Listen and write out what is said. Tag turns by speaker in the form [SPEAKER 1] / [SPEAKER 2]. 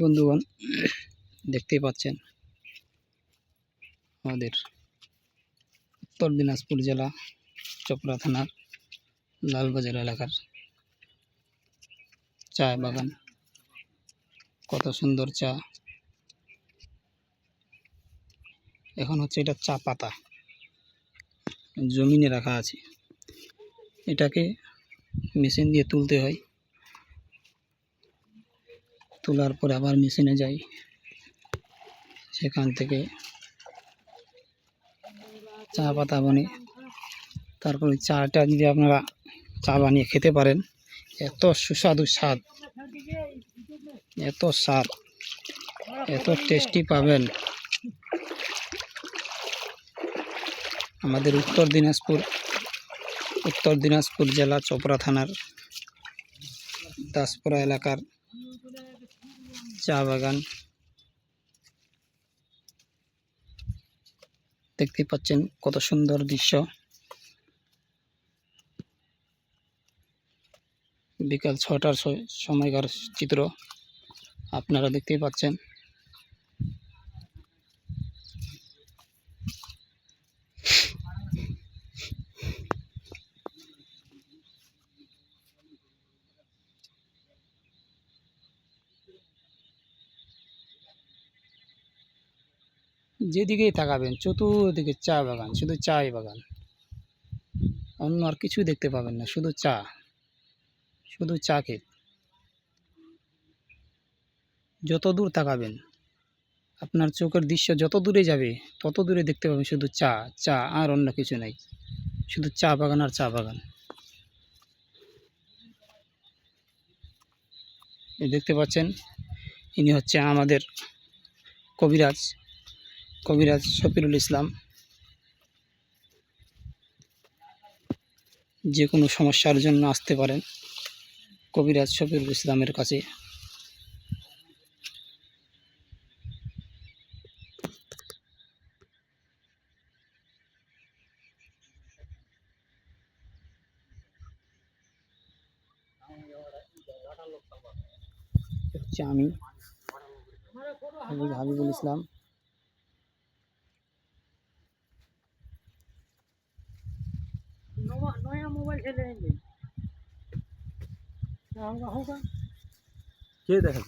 [SPEAKER 1] বন্ধুগণ, দেখতেই পাচ্ছেন আমাদের উত্তর দিনাজপুর জেলা চপড়া থানার লালবাজার এলাকার চা বাগান। কত সুন্দর চা। এখন হচ্ছে এটা চা পাতা জমিনে রাখা আছে, এটাকে মেশিন দিয়ে তুলতে হয়, তোলার পরে আবার মেশিনে যাই, সেখান থেকে চা পাতা বনে। তারপরে চাটা যদি আপনারা চা বানিয়ে খেতে পারেন, এত সুস্বাদু স্বাদ, এত স্বাদ, এত টেস্টি পাবেন। আমাদের উত্তর দিনাজপুর জেলা চপড়া থানার দাসপুরা এলাকার চা বাগান। দেখতে পাচ্ছেন কত সুন্দর দৃশ্য। বিকাল 6টার সময়কার চিত্র আপনারা দেখতেই পাচ্ছেন। যেদিকেই তাকাবেন চতুর্দিকে চা বাগান, শুধু চাই বাগান, অন্য আর কিছু দেখতে পাবেন না, শুধু চা, শুধু চা ক্ষেত। যত দূর তাকাবেন, আপনার চোখের দৃশ্য যত দূরে যাবে তত দূরে দেখতে পাবেন শুধু চা, চা, আর অন্য কিছু নাই, শুধু চা বাগান আর চা বাগান। দেখতে পাচ্ছেন, ইনি হচ্ছে আমাদের কবিরাজ শফিরুল ইসলাম। যে কোনো সমস্যার জন্য আসতে পারেন কবিরাজ শফিরুল ইসলামের কাছে। আমি হাবিবুল ইসলাম। नया मोबाइल खेलेंगे क्या होगा के देखा